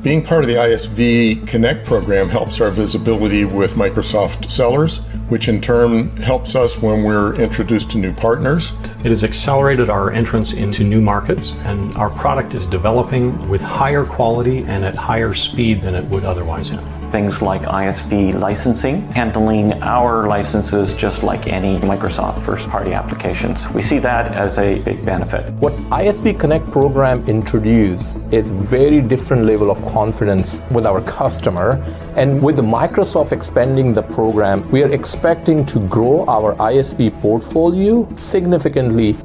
Being part of the ISV Connect program helps our visibility with Microsoft sellers, which in turn helps us when we're introduced to new partners. It has accelerated our entrance into new markets, and our product is developing with higher quality and at higher speed than it would otherwise have. Things like ISV licensing, handling our licenses just like any Microsoft first-party applications. We see that as a big benefit. What ISV Connect program introduced is very different level of confidence with our customer. And with the Microsoft expanding the program, we are expecting to grow our ISV portfolio significantly.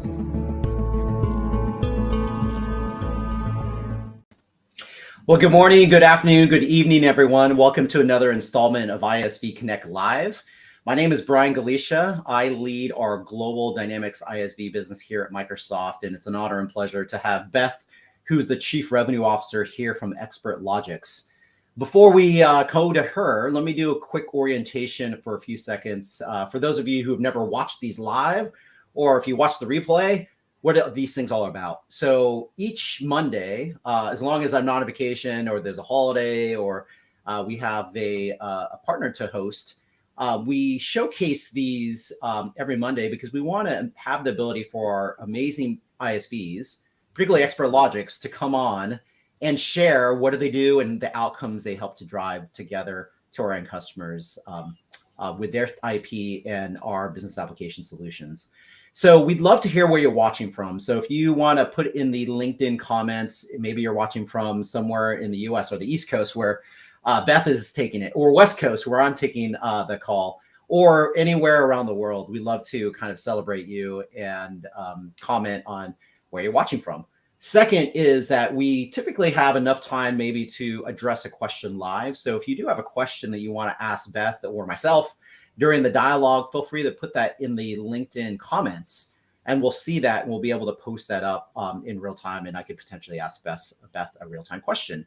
Well, good morning, good afternoon, good evening, everyone. Welcome to another installment of ISV Connect Live. My name is Brian Galicia. I lead our global Dynamics ISV business here at Microsoft, and it's an honor and pleasure to have Beth, who's the Chief Revenue Officer here from Experlogix. Before we go to her, let me do a quick orientation for a few seconds. For those of you who have never watched these live, or if you watch the replay, what are these things all about? So each Monday, as long as I'm not on vacation or there's a holiday or we have a partner to host, we showcase these every Monday because we want to have the ability for our amazing ISVs, particularly Experlogix, to come on and share what do they do and the outcomes they help to drive together to our end customers with their IP and our business application solutions. So we'd love to hear where you're watching from. So if you want to put in the LinkedIn comments, maybe you're watching from somewhere in the US or the East Coast where Beth is taking it, or West Coast where I'm taking the call, or anywhere around the world. We'd love to kind of celebrate you and comment on where you're watching from. Second is that we typically have enough time maybe to address a question live. So if you do have a question that you want to ask Beth or myself during the dialogue, feel free to put that in the LinkedIn comments and we'll see that and we'll be able to post that up in real time. And I could potentially ask Beth a real-time question.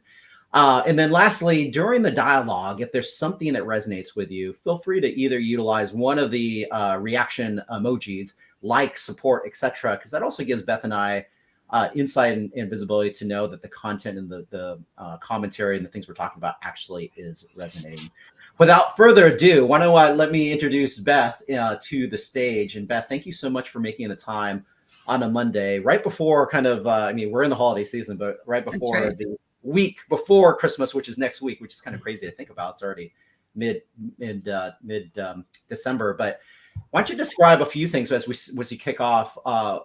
And then lastly, during the dialogue, if there's something that resonates with you, feel free to either utilize one of the reaction emojis, like, support, etc., because that also gives Beth and I insight and visibility to know that the content and the commentary and the things we're talking about actually is resonating. Without further ado, why don't let me introduce Beth to the stage. And Beth, thank you so much for making the time on a Monday, right before kind of, I mean, we're in the holiday season, but right before the week before Christmas, which is next week, which is kind of crazy to think about. It's already mid December. But why don't you describe a few things as we kick off?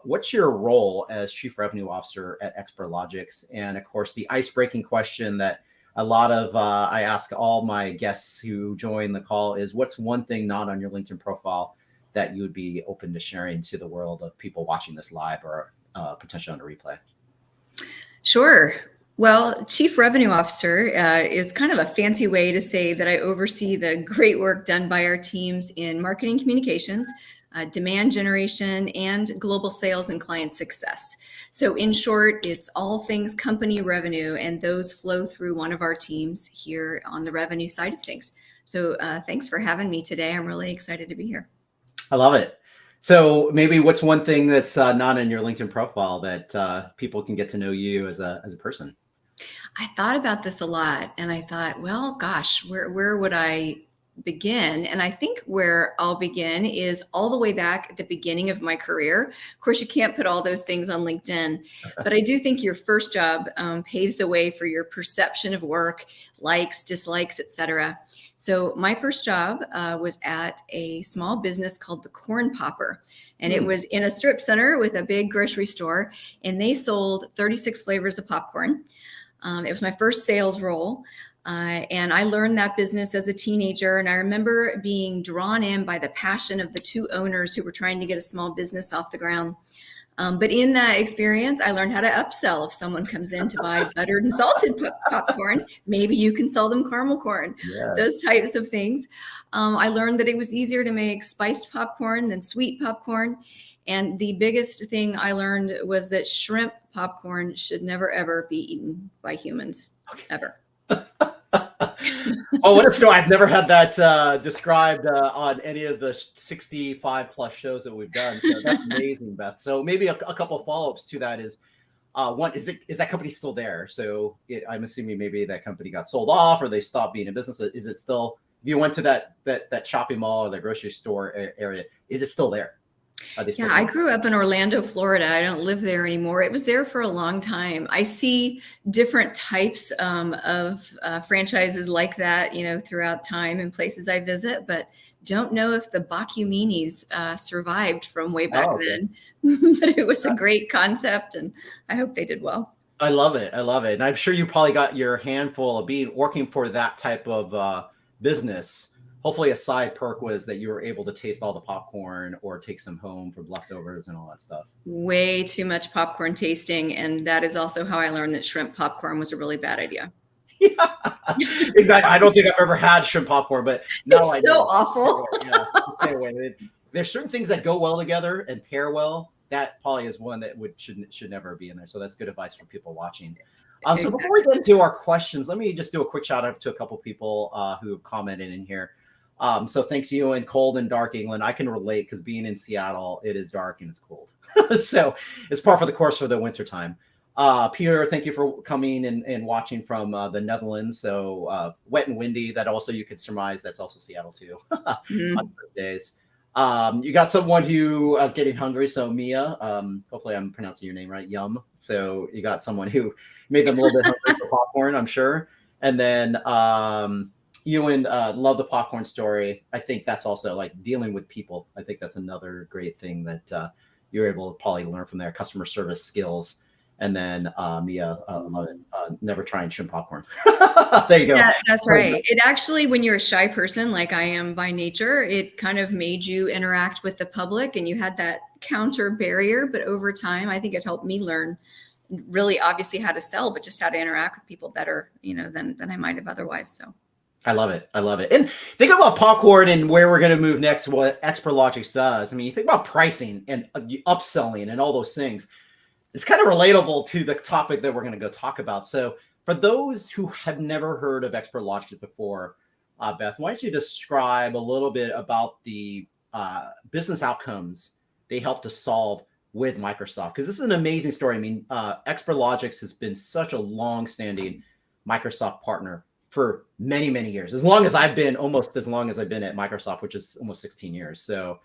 What's your role as Chief Revenue Officer at Experlogix? And of course, the ice-breaking question that a lot of I ask all my guests who join the call is, what's one thing not on your LinkedIn profile that you would be open to sharing to the world of people watching this live or potentially on a replay? Sure. Well, Chief Revenue Officer is kind of a fancy way to say that I oversee the great work done by our teams in marketing communications, demand generation, and global sales and client success. So in short, it's all things company revenue, and those flow through one of our teams here on the revenue side of things. So thanks for having me today. I'm really excited to be here. I love it. So maybe what's one thing that's not in your LinkedIn profile that people can get to know you as a person? I thought about this a lot, and I thought, well, gosh, where would I begin? And I think where I'll begin is all the way back at the beginning of my career. Of course, you can't put all those things on LinkedIn, but I do think your first job paves the way for your perception of work, likes, dislikes, etc. So my first job was at a small business called the Corn Popper, and it was in a strip center with a big grocery store, and they sold 36 flavors of popcorn. It was my first sales role. And I learned that business as a teenager. And I remember being drawn in by the passion of the two owners who were trying to get a small business off the ground. But in that experience, I learned how to upsell. If someone comes in to buy buttered and salted popcorn, maybe you can sell them caramel corn, those types of things. I learned that it was easier to make spiced popcorn than sweet popcorn. And the biggest thing I learned was that shrimp popcorn should never, ever be eaten by humans, ever. Oh, what a story. I've never had that described on any of the 65 plus shows that we've done. So that's amazing, Beth. So maybe a couple of follow-ups to that is, One, is that company still there? So I'm assuming maybe that company got sold off or they stopped being in business. Is it still, if you went to that shopping mall or the grocery store area, is it still there? Yeah, I grew up in Orlando, Florida. I don't live there anymore. It was there for a long time. I see different types of franchises like that, throughout time and places I visit, but don't know if the Boccuminis survived from way back then. But it was a great concept, and I hope they did well. I love it. And I'm sure you probably got your handful of working for that type of business. Hopefully a side perk was that you were able to taste all the popcorn or take some home from leftovers and all that stuff. Way too much popcorn tasting. And that is also how I learned that shrimp popcorn was a really bad idea. Yeah, exactly. I don't think I've ever had shrimp popcorn, but now it's so awful. Stay away. There's certain things that go well together and pair well. That probably is one that should never be in there. So that's good advice for people watching. So before we get into our questions, let me just do a quick shout out to a couple people who have commented in here. So thanks you in cold and dark England. I can relate because being in Seattle, it is dark and it's cold. So it's par for the course for the winter time. Peter, thank you for coming and watching from the Netherlands. So wet and windy. That also you could surmise that's also Seattle too. On days. You got someone who is getting hungry. So Mia, hopefully I'm pronouncing your name right. Yum. So you got someone who made them a little bit hungry for popcorn, I'm sure. And then Ewan, love the popcorn story. I think that's also like dealing with people. I think that's another great thing that you're able to probably learn from their customer service skills. And then Mia, love it. Never trying shrimp popcorn. There you go. Yeah, that's right. It actually, when you're a shy person, like I am by nature, it kind of made you interact with the public and you had that counter barrier. But over time, I think it helped me learn really obviously how to sell, but just how to interact with people better, than I might have otherwise. So. I love it. And think about popcorn and where we're going to move next, what Experlogix does. I mean, you think about pricing and upselling and all those things. It's kind of relatable to the topic that we're going to go talk about. So for those who have never heard of Experlogix before, Beth, why don't you describe a little bit about the business outcomes they help to solve with Microsoft? Because this is an amazing story. I mean, Experlogix has been such a long-standing Microsoft partner for many, many years, almost as long as I've been at Microsoft, which is almost 16 years. So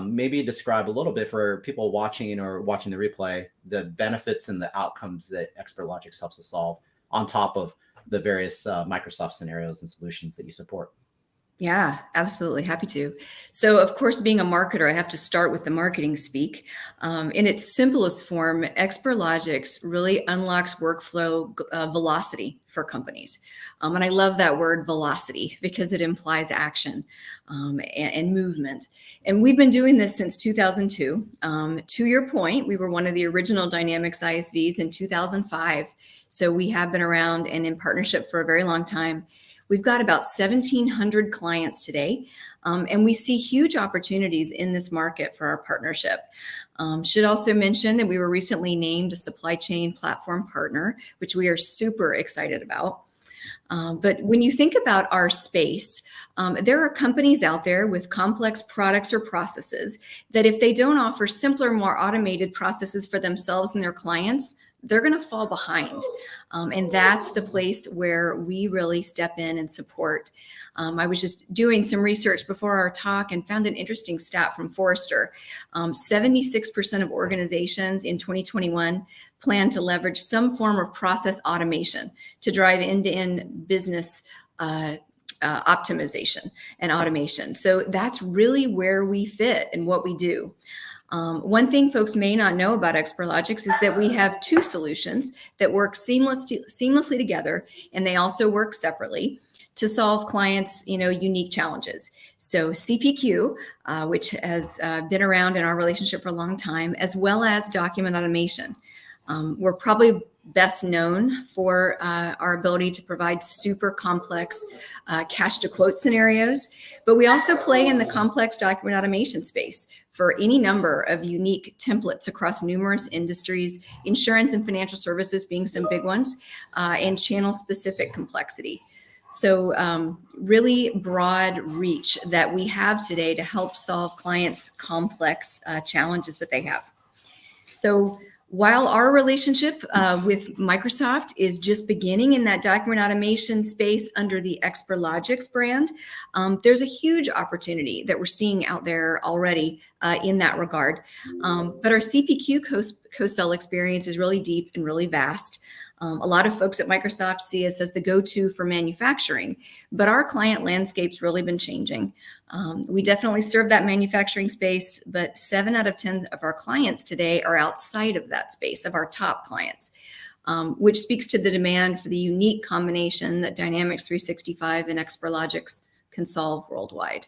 maybe describe a little bit for people watching the replay, the benefits and the outcomes that Experlogix helps to solve on top of the various Microsoft scenarios and solutions that you support. Yeah, absolutely. Happy to. So, of course, being a marketer, I have to start with the marketing speak. In its simplest form, Experlogix really unlocks workflow velocity for companies. And I love that word velocity because it implies action and movement. And we've been doing this since 2002. To your point, we were one of the original Dynamics ISVs in 2005. So we have been around and in partnership for a very long time. We've got about 1,700 clients today, and we see huge opportunities in this market for our partnership. Should also mention that we were recently named a supply chain platform partner, which we are super excited about. But when you think about our space, there are companies out there with complex products or processes that if they don't offer simpler, more automated processes for themselves and their clients, they're going to fall behind. And that's the place where we really step in and support. I was just doing some research before our talk and found an interesting stat from Forrester. 76% of organizations in 2021 plan to leverage some form of process automation to drive end-to-end business optimization and automation. So that's really where we fit and what we do. One thing folks may not know about Experlogix is that we have two solutions that work seamlessly together, and they also work separately to solve clients' unique challenges. So CPQ, which has been around in our relationship for a long time, as well as document automation. We're probably best known for our ability to provide super complex cash to quote scenarios, but we also play in the complex document automation space for any number of unique templates across numerous industries, insurance and financial services being some big ones, and channel specific complexity. So really broad reach that we have today to help solve clients' complex challenges that they have. So While our relationship with Microsoft is just beginning in that document automation space under the Experlogix brand, there's a huge opportunity that we're seeing out there already in that regard. But our CPQ co-sell experience is really deep and really vast. A lot of folks at Microsoft see us as the go-to for manufacturing, but our client landscape's really been changing. We definitely serve that manufacturing space, but 7 out of 10 of our clients today are outside of that space, of our top clients, which speaks to the demand for the unique combination that Dynamics 365 and Experlogix can solve worldwide.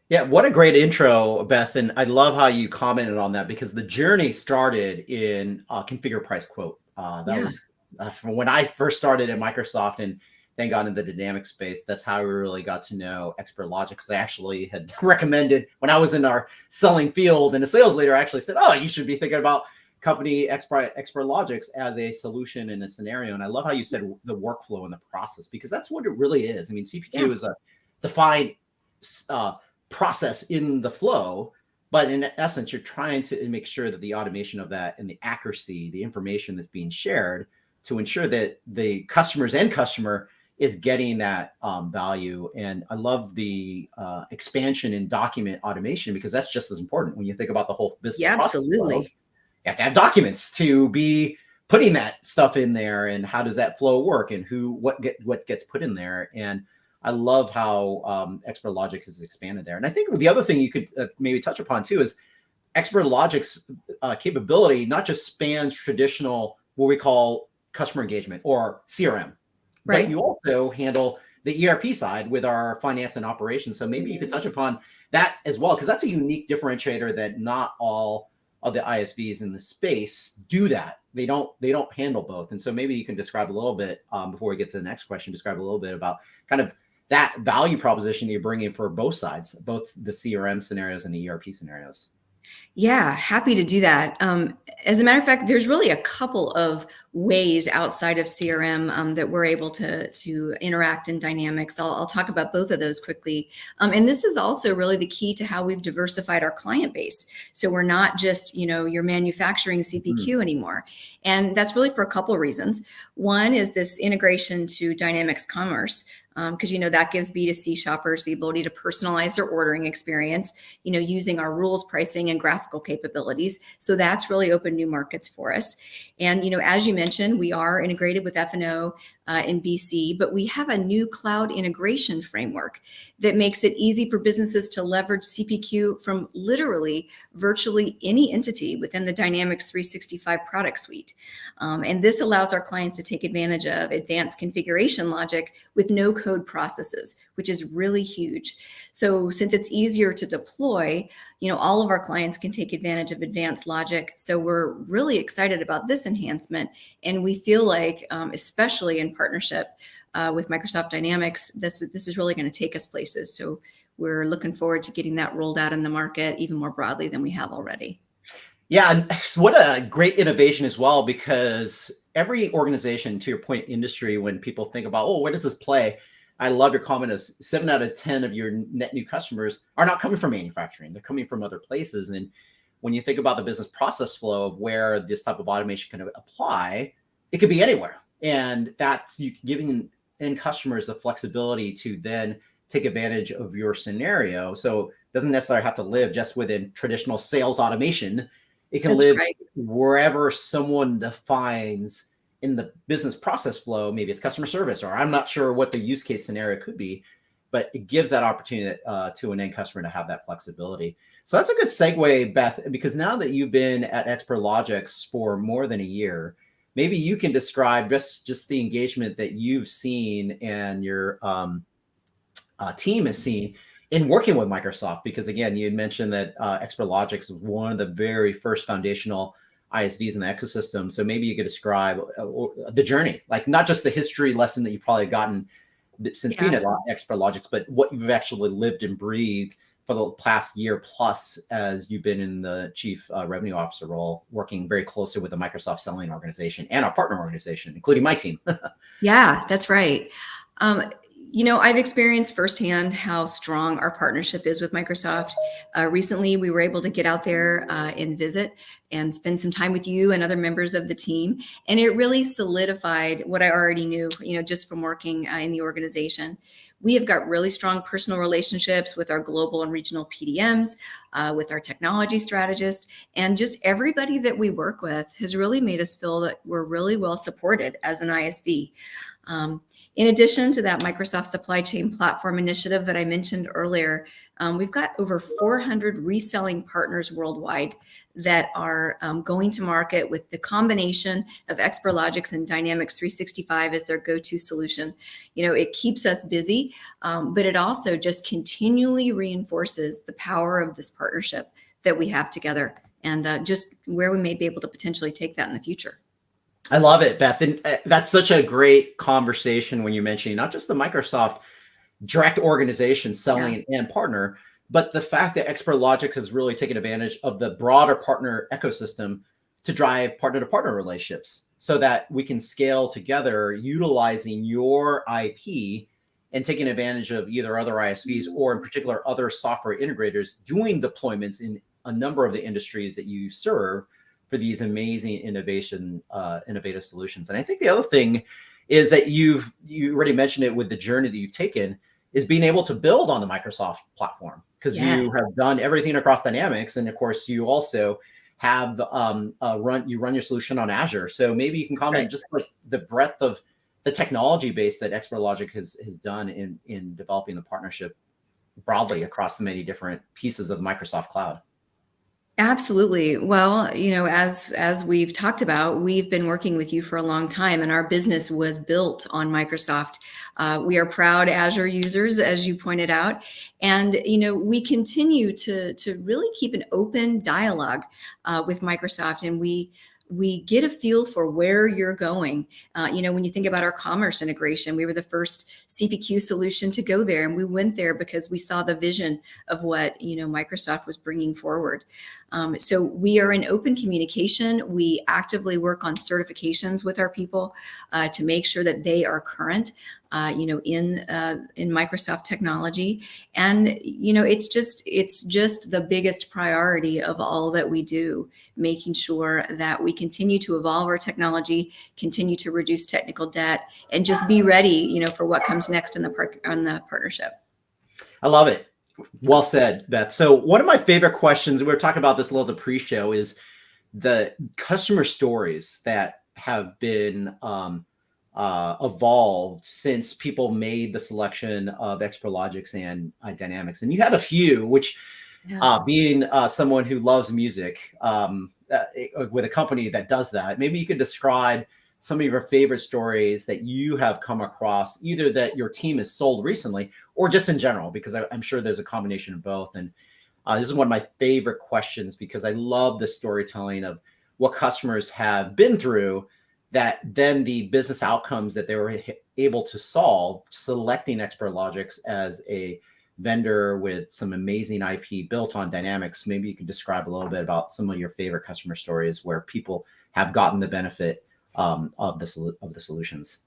Yeah, what a great intro, Beth. And I love how you commented on that, because the journey started in configure, price, quote. That was from when I first started at Microsoft and then got into the Dynamics space. That's how we really got to know Experlogix, because I actually had recommended when I was in our selling field, and a sales leader actually said, oh, you should be thinking about company Experlogix as a solution in a scenario. And I love how you said the workflow and the process, because that's what it really is. I mean, CPQ is a defined process in the flow, but in essence, you're trying to make sure that the automation of that and the accuracy, the information that's being shared, to ensure that the customer's end customer is getting that value. And I love the expansion in document automation, because that's just as important when you think about the whole business process Absolutely. flow. You have to have documents to be putting that stuff in there, and how does that flow work, and what gets put in there. And I love how Experlogix has expanded there. And I think the other thing you could maybe touch upon too is Experlogix capability not just spans traditional, what we call customer engagement or CRM, Right. but you also handle the ERP side with our finance and operations. So maybe you could touch upon that as well, because that's a unique differentiator that not all of the ISVs in the space do that. They don't handle both. And so maybe you can describe a little bit before we get to the next question, describe a little bit about kind of that value proposition that you're bringing for both sides, both the CRM scenarios and the ERP scenarios. Yeah, happy to do that. As a matter of fact, there's really a couple of ways outside of CRM that we're able to interact in Dynamics. I'll talk about both of those quickly. And this is also really the key to how we've diversified our client base. So we're not just, your manufacturing CPQ anymore. And that's really for a couple of reasons. One is this integration to Dynamics Commerce, because that gives B2C shoppers the ability to personalize their ordering experience, using our rules, pricing, and graphical capabilities. So that's really opened new markets for us. And as you mentioned, we are integrated with F&O in BC, but we have a new cloud integration framework that makes it easy for businesses to leverage CPQ from literally virtually any entity within the Dynamics 365 product suite. And this allows our clients to take advantage of advanced configuration logic with no code processes, which is really huge. So since it's easier to deploy, all of our clients can take advantage of advanced logic. So we're really excited about this enhancement. And we feel like, especially in partnership with Microsoft Dynamics, this is really going to take us places. So we're looking forward to getting that rolled out in the market even more broadly than we have already. Yeah, and what a great innovation as well, because every organization, to your point, industry, when people think about, where does this play? I love your comment of 7 out of 10 of your net new customers are not coming from manufacturing. They're coming from other places. And when you think about the business process flow of where this type of automation can apply, it could be anywhere. And that's you giving end customers the flexibility to then take advantage of your scenario. So it doesn't necessarily have to live just within traditional sales automation. It can live wherever someone defines in the business process flow. Maybe it's customer service, or I'm not sure what the use case scenario could be, but it gives that opportunity to an end customer to have that flexibility. So that's a good segue, Beth, because now that you've been at Experlogix for more than a year, maybe you can describe just the engagement that you've seen and your team has seen in working with Microsoft. Because again, you mentioned that Experlogix is one of the very first foundational ISVs in the ecosystem. So maybe you could describe the journey, like not just the history lesson that you've probably gotten since being at Experlogix, but what you've actually lived and breathed for the past year plus as you've been in the chief revenue officer role, working very closely with the Microsoft selling organization and our partner organization, including my team. Yeah, that's right. I've experienced firsthand how strong our partnership is with Microsoft. Recently, we were able to get out there and visit and spend some time with you and other members of the team. And it really solidified what I already knew, just from working in the organization. We have got really strong personal relationships with our global and regional PDMs, with our technology strategists, and just everybody that we work with has really made us feel that we're really well supported as an ISV. In addition to that Microsoft Supply Chain Platform initiative that I mentioned earlier, we've got over 400 reselling partners worldwide that are going to market with the combination of Experlogix and Dynamics365 as their go-to solution. It keeps us busy, but it also just continually reinforces the power of this partnership that we have together, and just where we may be able to potentially take that in the future. I love it, Beth. And that's such a great conversation when you're mentioning not just the Microsoft direct organization selling and partner, but the fact that Experlogix has really taken advantage of the broader partner ecosystem to drive partner-to-partner relationships so that we can scale together utilizing your IP and taking advantage of either other ISVs or in particular other software integrators doing deployments in a number of the industries that you serve for these amazing innovative solutions. And I think the other thing is that you already mentioned it with the journey that you've taken is being able to build on the Microsoft platform, because you have done everything across Dynamics. And of course, you also have run your solution on Azure. So maybe you can comment just like the breadth of the technology base that Experlogix has done in developing the partnership broadly across the many different pieces of Microsoft Cloud. Absolutely. Well, as we've talked about, we've been working with you for a long time, and our business was built on Microsoft. We are proud Azure users, as you pointed out, and we continue to really keep an open dialogue with Microsoft, and we get a feel for where you're going. When you think about our commerce integration, we were the first CPQ solution to go there. And we went there because we saw the vision of what, Microsoft was bringing forward. So we are in open communication. We actively work on certifications with our people to make sure that they are current, in Microsoft technology. And, it's just the biggest priority of all that we do, making sure that we continue to evolve our technology, continue to reduce technical debt, and just be ready, for what comes next on the partnership. I love it. Well said, Beth. So one of my favorite questions, we were talking about this a little the pre-show, is the customer stories that have been evolved since people made the selection of Experlogix and Dynamics. And you had a few, which being someone who loves music with a company that does that, maybe you could describe some of your favorite stories that you have come across, either that your team has sold recently or just in general, because I'm sure there's a combination of both. And this is one of my favorite questions because I love the storytelling of what customers have been through, that then the business outcomes that they were able to solve, selecting Experlogix as a vendor with some amazing IP built on Dynamics. Maybe you can describe a little bit about some of your favorite customer stories where people have gotten the benefit of the solutions.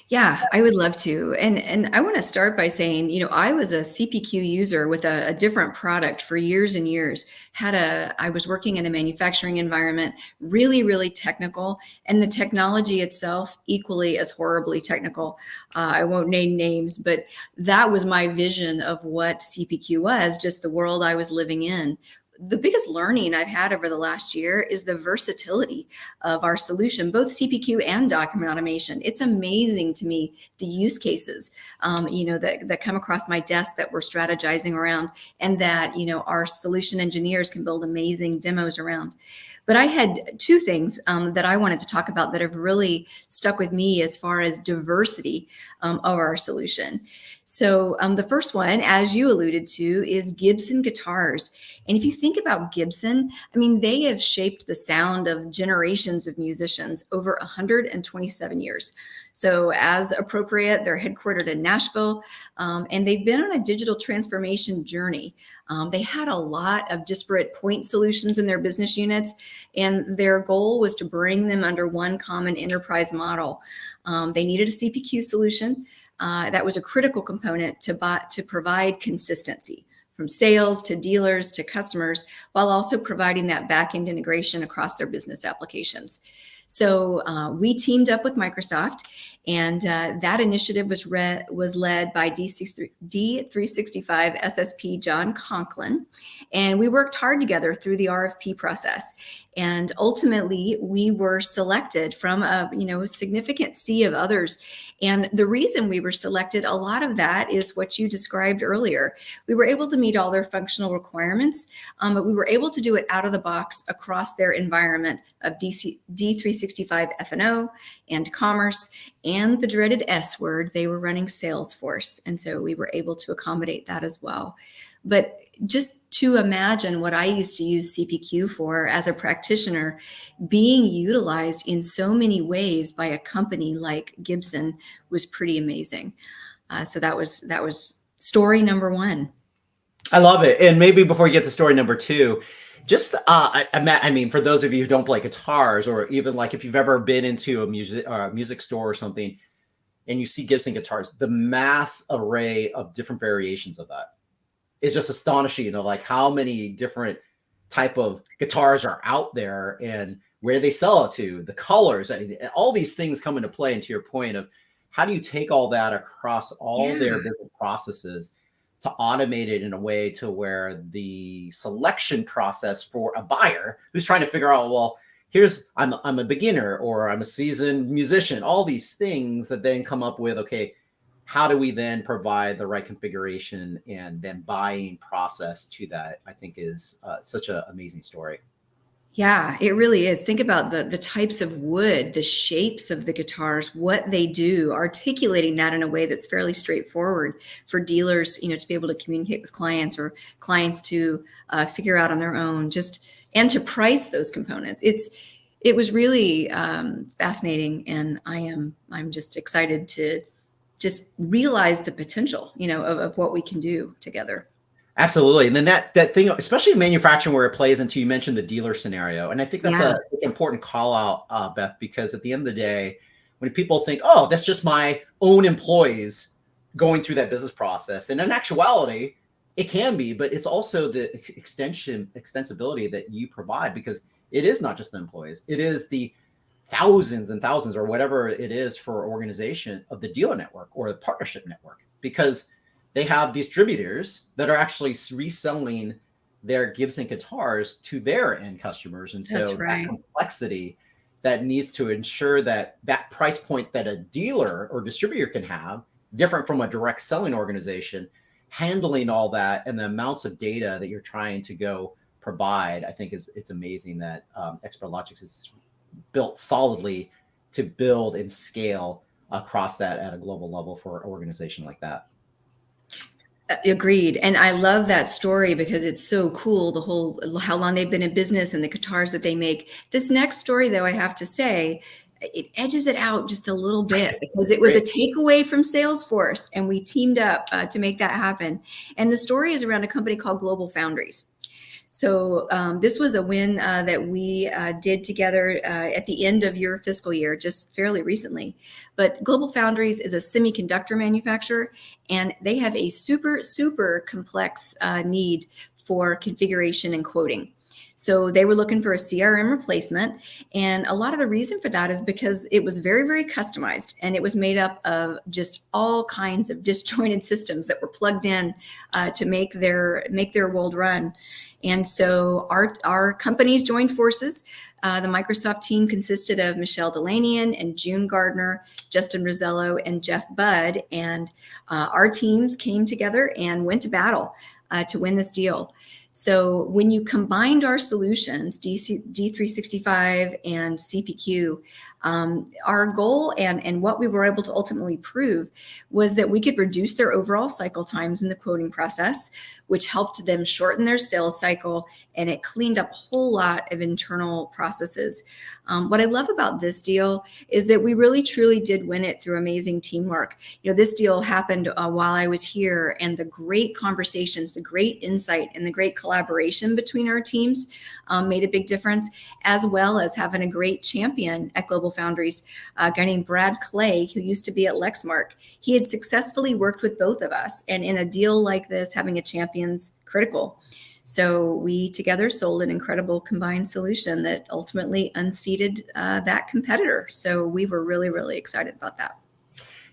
Yeah, I would love to. And I want to start by saying, I was a CPQ user with a different product for years and years. I was working in a manufacturing environment, really, really technical, and the technology itself equally as horribly technical. I won't name names, but that was my vision of what CPQ was, just the world I was living in. The biggest learning I've had over the last year is the versatility of our solution, both CPQ and document automation. It's amazing to me, the use cases, that come across my desk that we're strategizing around, and that, our solution engineers can build amazing demos around. But I had two things that I wanted to talk about that have really stuck with me as far as diversity of our solution. So the first one, as you alluded to, is Gibson guitars. And if you think about Gibson, they have shaped the sound of generations of musicians over 127 years. So as appropriate, they're headquartered in Nashville, and they've been on a digital transformation journey. They had a lot of disparate point solutions in their business units, and their goal was to bring them under one common enterprise model. They needed a CPQ solution. that was a critical component to provide consistency from sales to dealers to customers, while also providing that back-end integration across their business applications. So we teamed up with Microsoft, and that initiative was led by D365 SSP John Conklin, and we worked hard together through the RFP process. And ultimately, we were selected from a significant sea of others. And the reason we were selected, a lot of that is what you described earlier. We were able to meet all their functional requirements, but we were able to do it out of the box across their environment of D365 F&O and Commerce and the dreaded S word. They were running Salesforce. And so we were able to accommodate that as well. But just to imagine what I used to use CPQ for as a practitioner being utilized in so many ways by a company like Gibson was pretty amazing. So that was story number one. I love it. And maybe before we get to story number two, just I mean, for those of you who don't play guitars, or even like if you've ever been into a music store or something and you see Gibson guitars, the mass array of different variations of that is just astonishing, like how many different type of guitars are out there and where they sell it to, the colors, and all these things come into play. And to your point of how do you take all that across all their business processes to automate it in a way to where the selection process for a buyer who's trying to figure out, well, I'm a beginner or I'm a seasoned musician, all these things that then come up with, okay, how do we then provide the right configuration and then buying process to that, I think is such an amazing story. Yeah, it really is. Think about the types of wood, the shapes of the guitars, what they do, articulating that in a way that's fairly straightforward for dealers, to be able to communicate with clients, or clients to figure out on their own, and to price those components. It was really fascinating, and I'm just excited to just realize the potential, of what we can do together. Absolutely. And then that thing, especially in manufacturing where it plays into, you mentioned the dealer scenario. And I think that's an important call out, Beth, because at the end of the day, when people think, oh, that's just my own employees going through that business process. And in actuality, it can be, but it's also the extensibility that you provide, because it is not just the employees. It is the thousands and thousands, or whatever it is for organization of the dealer network or the partnership network, because they have distributors that are actually reselling their Gibson guitars to their end customers. And so that complexity that needs to ensure that that price point that a dealer or distributor can have, different from a direct selling organization, handling all that and the amounts of data that you're trying to go provide, I think it's amazing that Experlogix is built solidly to build and scale across that at a global level for an organization like that. Agreed. And I love that story because it's so cool, the whole, how long they've been in business and the guitars that they make. This next story, though, I have to say, it edges it out just a little bit because it was a takeaway from Salesforce, and we teamed up to make that happen. And the story is around a company called Global Foundries. So this was a win that we did together at the end of your fiscal year, just fairly recently. But Global Foundries is a semiconductor manufacturer, and they have a super, super complex need for configuration and quoting. So they were looking for a CRM replacement. And a lot of the reason for that is because it was very, very customized, and it was made up of just all kinds of disjointed systems that were plugged in to make their world run. And so our companies joined forces. The Microsoft team consisted of Michelle Delanian and June Gardner, Justin Rosello, and Jeff Budd. And our teams came together and went to battle to win this deal. So when you combined our solutions, D365 and CPQ, our goal and what we were able to ultimately prove was that we could reduce their overall cycle times in the quoting process, which helped them shorten their sales cycle, and it cleaned up a whole lot of internal processes. What I love about this deal is that we really truly did win it through amazing teamwork. This deal happened while I was here, and the great conversations, the great insight, and the great collaboration between our teams made a big difference, as well as having a great champion at Global co-founders, a guy named Brad Clay, who used to be at Lexmark. He had successfully worked with both of us. And in a deal like this, having a champion's critical. So we together sold an incredible combined solution that ultimately unseated that competitor. So we were really, really excited about that.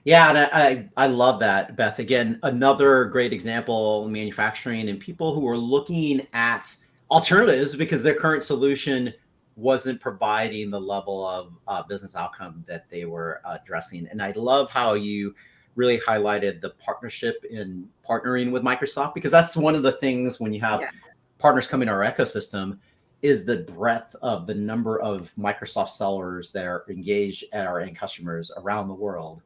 Yeah, and I love that, Beth. Again, another great example, manufacturing and people who are looking at alternatives because their current solution wasn't providing the level of business outcome that they were addressing. And I love how you really highlighted the partnership in partnering with Microsoft, because that's one of the things when you have partners come in our ecosystem is the breadth of the number of Microsoft sellers that are engaged at our end customers around the world,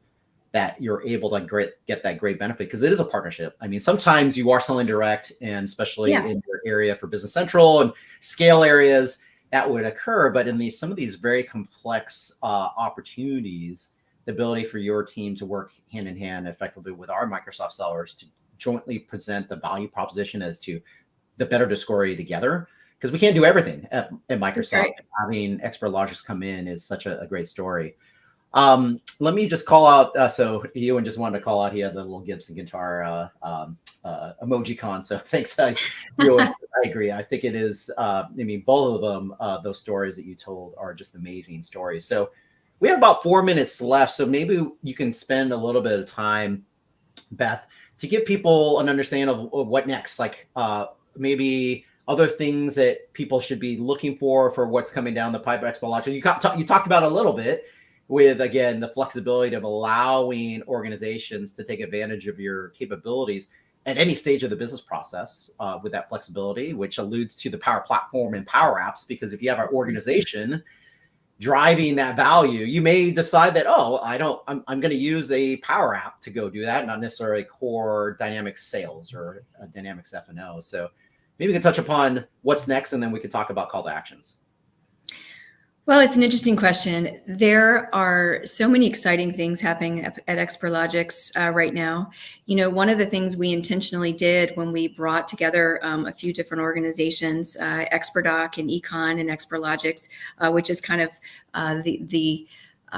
that you're able to get that great benefit, because it is a partnership. I mean, sometimes you are selling direct, and especially in your area for Business Central and scale areas, that would occur. But in some of these very complex opportunities, the ability for your team to work hand in hand effectively with our Microsoft sellers to jointly present the value proposition as to the better discovery together, because we can't do everything at Microsoft. Right. Having Experlogix come in is such a great story. Let me just call out, so Ewan just wanted to call out, he had the little Gibson guitar emoji con, so thanks, Ewan. I agree. I think it is, I mean, both of them, those stories that you told are just amazing stories. So we have about 4 minutes left, so maybe you can spend a little bit of time, Beth, to give people an understanding of what next, like maybe other things that people should be looking for what's coming down the pipe at Experlogix. You talked about a little bit with, again, the flexibility of allowing organizations to take advantage of your capabilities at any stage of the business process with that flexibility, which alludes to the Power Platform and Power Apps, because if you have an organization driving that value, you may decide that, I'm going to use a Power App to go do that, not necessarily core Dynamics sales or Dynamics F&O. So maybe we can touch upon what's next, and then we can talk about call to actions. Well, it's an interesting question. There are so many exciting things happening at Experlogix right now. You know, one of the things we intentionally did when we brought together a few different organizations, Experdoc and Econ and Experlogix, which is kind of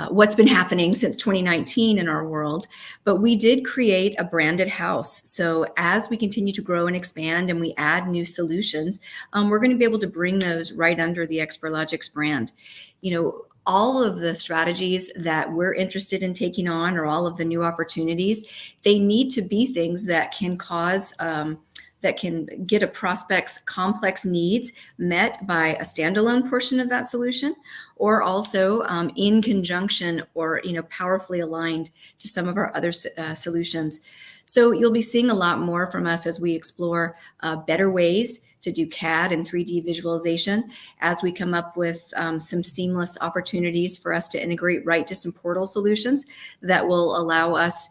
what's been happening since 2019 in our world, but we did create a branded house. So as we continue to grow and expand and we add new solutions, we're going to be able to bring those right under the Experlogix brand. You know, all of the strategies that we're interested in taking on, or all of the new opportunities, they need to be things that can cause that can get a prospect's complex needs met by a standalone portion of that solution, or also in conjunction or powerfully aligned to some of our other solutions. So you'll be seeing a lot more from us as we explore better ways to do CAD and 3D visualization, as we come up with some seamless opportunities for us to integrate right to some portal solutions that will allow us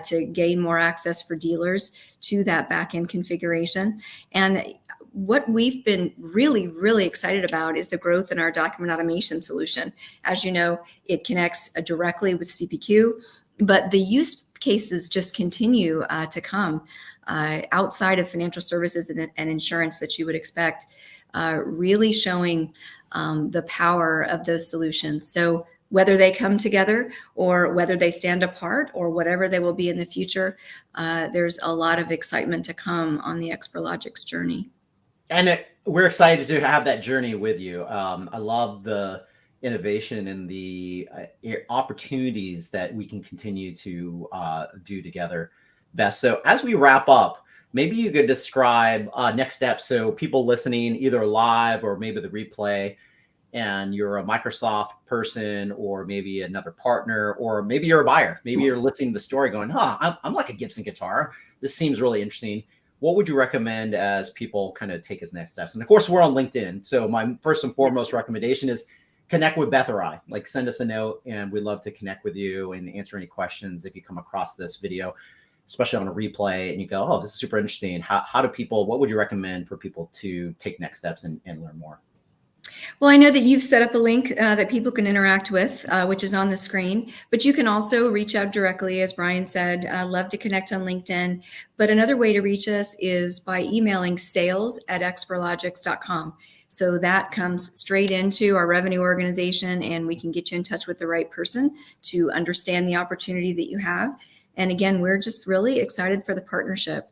to gain more access for dealers to that back-end configuration. And what we've been really, really excited about is the growth in our document automation solution. As you know, it connects directly with CPQ, but the use cases just continue to come outside of financial services and insurance that you would expect, really showing the power of those solutions. So whether they come together or whether they stand apart or whatever they will be in the future, there's a lot of excitement to come on the Experlogix journey. And we're excited to have that journey with you. I love the innovation and the opportunities that we can continue to do together, Beth. So as we wrap up, maybe you could describe next steps. So people listening either live or maybe the replay, and you're a Microsoft person or maybe another partner, or maybe you're a buyer. Maybe you're listening to the story going, I'm like a Gibson guitar. This seems really interesting. What would you recommend as people kind of take as next steps? And of course, we're on LinkedIn. So my first and foremost recommendation is connect with Beth or I. Like, send us a note, and we'd love to connect with you and answer any questions if you come across this video, especially on a replay, and you go, this is super interesting. How do people, what would you recommend for people to take next steps and learn more? Well, I know that you've set up a link that people can interact with, which is on the screen, but you can also reach out directly, as Brian said. Love to connect on LinkedIn. But another way to reach us is by emailing sales@experlogix.com. So that comes straight into our revenue organization, and we can get you in touch with the right person to understand the opportunity that you have. And again, we're just really excited for the partnership.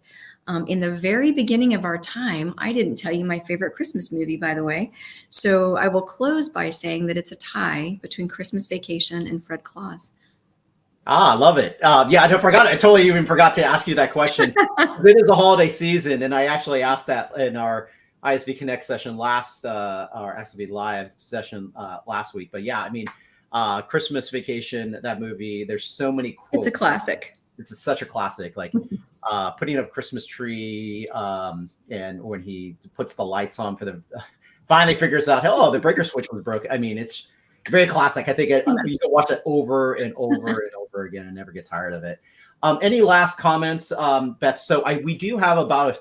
In the very beginning of our time, I didn't tell you my favorite Christmas movie, by the way. So I will close by saying that it's a tie between Christmas Vacation and Fred Claus. I love it. Yeah, I forgot. I totally even forgot to ask you that question. It is the holiday season, and I actually asked that in our ISV Connect session our ISV Live session last week. But yeah, I mean, Christmas Vacation, that movie. There's so many quotes. It's a classic. It's such a classic. Like putting up Christmas tree, and when he puts the lights on for the finally figures out, oh, the breaker switch was broken. I mean, it's very classic. I think you can watch it over and over and over again and never get tired of it. Any last comments, Beth? So we do have about a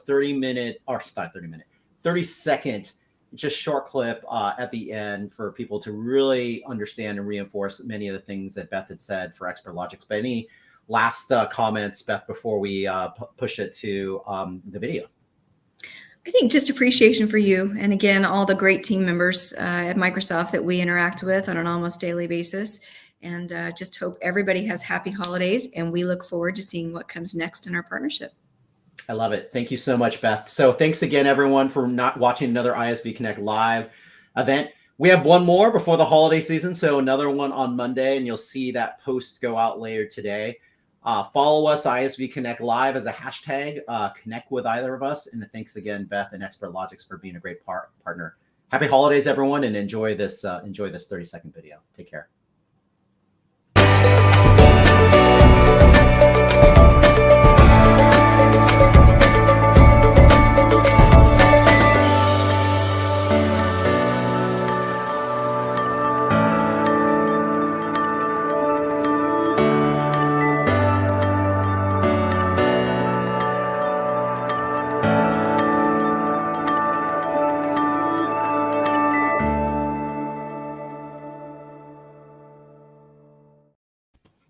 30-second, just short clip at the end for people to really understand and reinforce many of the things that Beth had said for Experlogix. But any last comments, Beth, before we push it to the video? I think just appreciation for you. And again, all the great team members at Microsoft that we interact with on an almost daily basis. And just hope everybody has happy holidays. And we look forward to seeing what comes next in our partnership. I love it. Thank you so much, Beth. So thanks again, everyone, for not watching another ISV Connect live event. We have one more before the holiday season. So another one on Monday, and you'll see that post go out later today. Follow us, ISV Connect Live, as a hashtag. Connect with either of us. And thanks again, Beth and Experlogix, for being a great partner. Happy holidays, everyone, and enjoy this 30-second video. Take care.